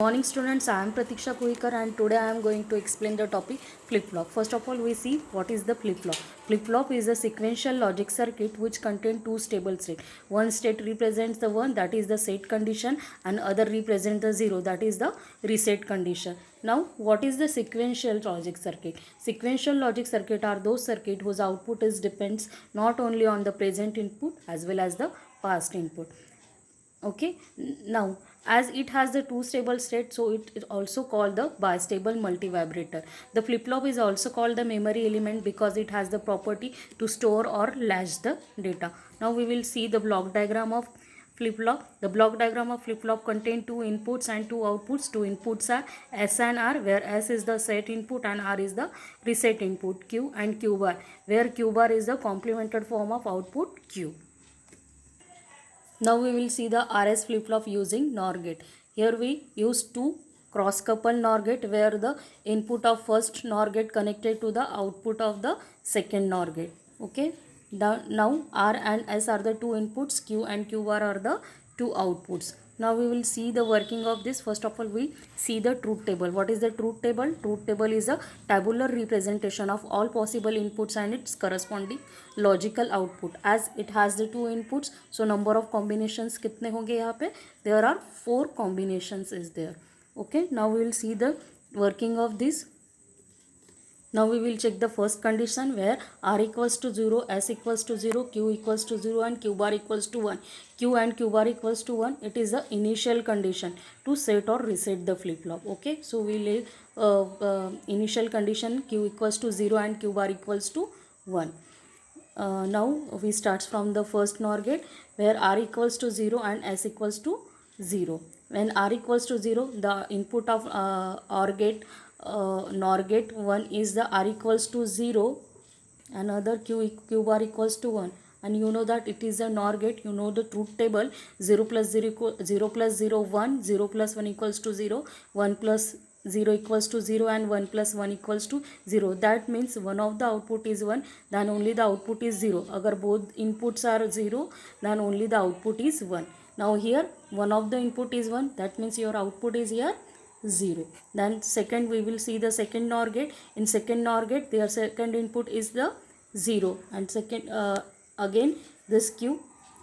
Morning students, I am Pratiksha Kuhikar and today I am going to explain the topic flip-flop. First of all, we see what is the flip-flop. Flip-flop is a sequential logic circuit which contains two stable states. One state represents the one, that is the set condition, and other represents the zero, that is the reset condition. Now, what is the sequential logic circuit? Sequential logic circuit are those circuits whose output depends not only on the present input as well as the past input. Okay, now as it has the two stable states, so it is also called the bistable multivibrator. The flip-flop is also called the memory element because it has the property to store or latch the data. Now we will see the block diagram of flip-flop. The block diagram of flip-flop contains two inputs and two outputs. Two inputs are S and R, where S is the set input and R is the reset input, Q and Q bar, where Q bar is the complemented form of output Q. Now we will see the RS flip-flop using NOR gate. Here we use two cross-couple NOR gate where the input of first NOR gate connected to the output of the second NOR gate. Okay. Now R and S are the two inputs, Q and Q bar are the two outputs. Now we will see the working of this. First of all, we see the truth table. What is the truth table? Truth table is a tabular representation of all possible inputs and its corresponding logical output. As it has the two inputs, so number of combinations कितने होंगे यहाँ पे? There are 4 combinations is there. Okay. Now we will see the working of this. Now we will check the first condition where R equals to 0, S equals to 0, Q equals to 0 and Q bar equals to 1. Q and Q bar equals to 1. It is the initial condition to set or reset the flip-flop. Okay. So we will initial condition Q equals to 0 and Q bar equals to 1. Now we start from the first NOR gate where R equals to 0 and S equals to 0. When R equals to 0, the input of OR gate NOR gate 1 is the R equals to 0, another Q bar equals to 1, and you know that it is a NOR gate. You know the truth table: 0 plus 0 0 plus 0 1, 0 plus 1 equals to 0, 1 plus 0 equals to 0 and 1 plus 1 equals to 0. That means one of the output is 1, then only the output is 0. Agar both inputs are 0, then only the output is 1. Now here one of the input is 1, that means your output is here 0. Then second we will see the second NOR gate. In second NOR gate their second input is the 0 and second again this Q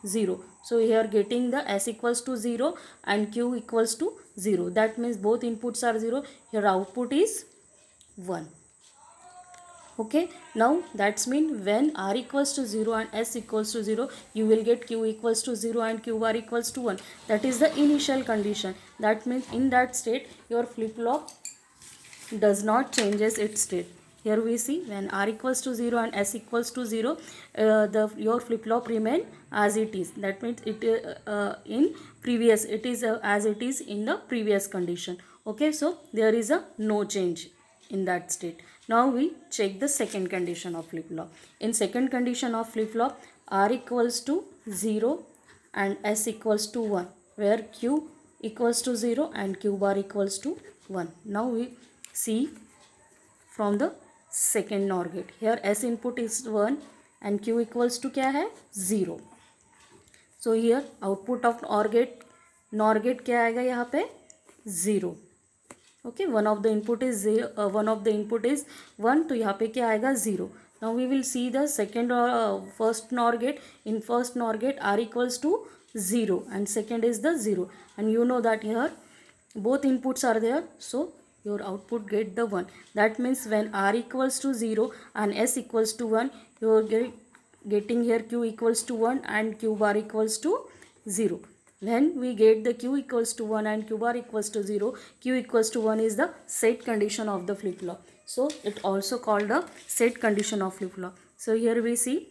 0. So here getting the S equals to 0 and Q equals to 0. That means both inputs are 0. Here output is 1. Okay, now that's mean when R equals to 0 and S equals to 0, you will get Q equals to 0 and Q bar equals to 1. That is the initial condition. That means in that state your flip-flop does not changes its state. Here we see when R equals to 0 and S equals to 0, your flip-flop remain as it is. That means it in previous it is as it is in the previous condition. Okay, so there is a no change in that state. Now we check the second condition of flip-flop. In second condition of flip-flop, R equals to 0 and S equals to 1, where Q equals to 0 and Q bar equals to 1. Now we see from the second NOR gate. Here S input is 1 and Q equals to क्या है 0. So here output of NOR gate क्या आएगा यहाँ पे 0. Okay, one of the input is 0, one of the input is 1, तो यहाँ पे क्या आएगा 0. Now we will see the second first NOR gate. In first NOR gate R equals to 0 and second is the 0, and you know that here both inputs are there, so your output get the 1. That means when R equals to 0 and S equals to 1, you are getting here Q equals to 1 and Q bar equals to 0. When we get the Q equals to 1 and Q bar equals to 0, Q equals to 1 is the set condition of the flip-flop. So it also called the set condition of flip-flop. So here we see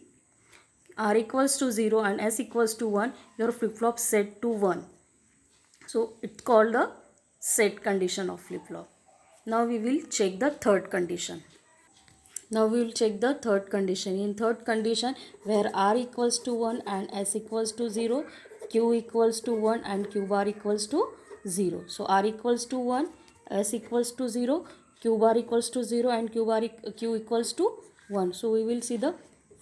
R equals to 0 and S equals to 1, your flip-flop set to 1. So it's called the set condition of flip-flop. Now we will check the third condition. Now we will check the third condition. In third condition where R equals to 1 and S equals to 0, Q equals to 1 and Q bar equals to 0. So R equals to 1, S equals to 0, Q bar equals to 0 and Q equals to 1. So we will see the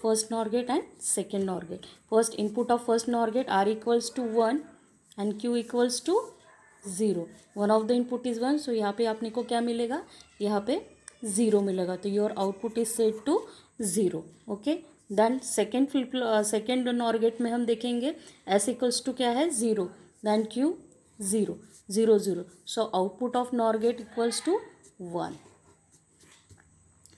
first NOR gate and second NOR gate. First input of first NOR gate R equals to 1 and Q equals to zero. One of the input is one, so यहाँ पे आपने को क्या मिलेगा, यहाँ पे zero मिलेगा. तो your output is set to zero. Okay. Then second NOR gate में हम देखेंगे एस इक्वल्स टू क्या है, zero. Then Q zero, zero zero. So output of NOR gate equals to one.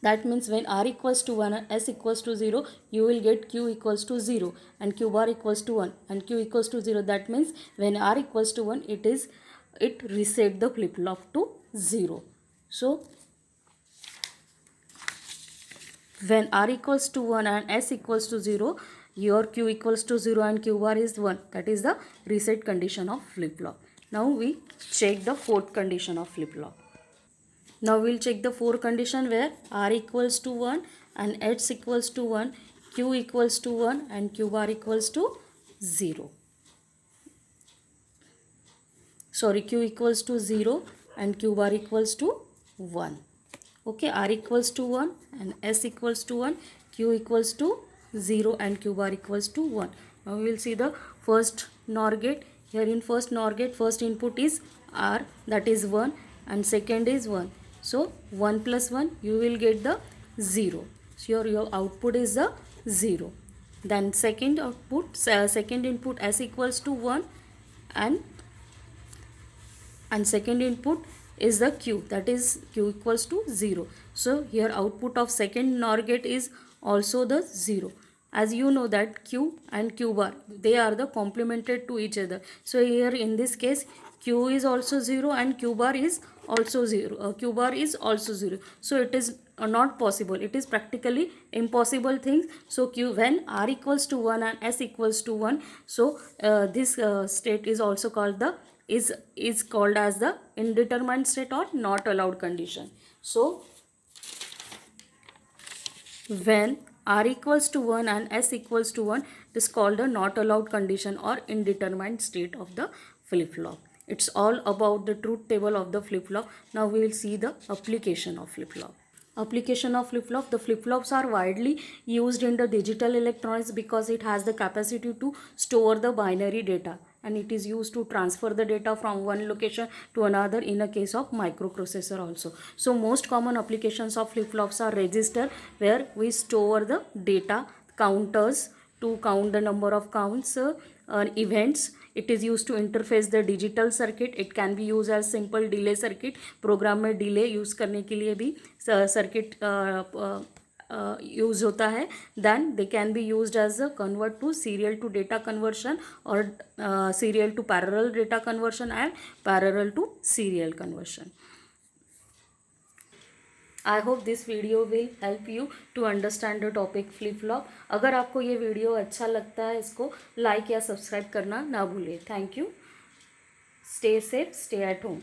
That means when R equals to 1 and S equals to 0, you will get Q equals to 0 and Q bar equals to 1 and Q equals to 0. That means when R equals to 1, it reset the flip-flop to 0. So when R equals to 1 and S equals to 0, your Q equals to 0 and Q bar is 1. That is the reset condition of flip-flop. Now we check the fourth condition of flip-flop. Now we will check the four condition where R equals to 1 and S equals to 1, Q equals to 1 and Q bar equals to 0. Sorry, Q equals to 0 and Q bar equals to 1. Okay, R equals to 1 and S equals to 1, Q equals to 0 and Q bar equals to 1. Now we will see the first NOR gate. Here in first NOR gate, first input is R, that is 1, and second is 1. So 1 plus 1, you will get the 0. So your output is the 0. Then second input S equals to 1 and second input is the Q, that is Q equals to 0. So here output of second NOR gate is also the 0. As you know that Q and Q bar, they are the complemented to each other. So here in this case Q is also 0 and Q bar is also 0. Q bar is also 0. So it is not possible. It is practically impossible thing. So when R equals to 1 and S equals to 1, so this state is also called the is called as the indeterminate state or not allowed condition. So when R equals to 1 and S equals to 1, it is called a not allowed condition or indeterminate state of the flip-flop. It's all about the truth table of the flip-flop. Now we will see the application of flip-flop. Application of flip-flop. The flip-flops are widely used in the digital electronics because it has the capacity to store the binary data, and it is used to transfer the data from one location to another in a case of microprocessor also. So most common applications of flip-flops are register, where we store the data, counters to count the number of counts, events. It is used to interface the digital circuit. It can be used as simple delay circuit. Program में delay use करने के लिए भी circuit use होता है. Then they can be used as a convert to serial to data conversion और serial to parallel data conversion and parallel to serial conversion. I hope this video will help you to understand the topic flip flop. अगर आपको ये video अच्छा लगता है, इसको like या subscribe करना ना भूलें. Thank you. Stay safe, stay at home.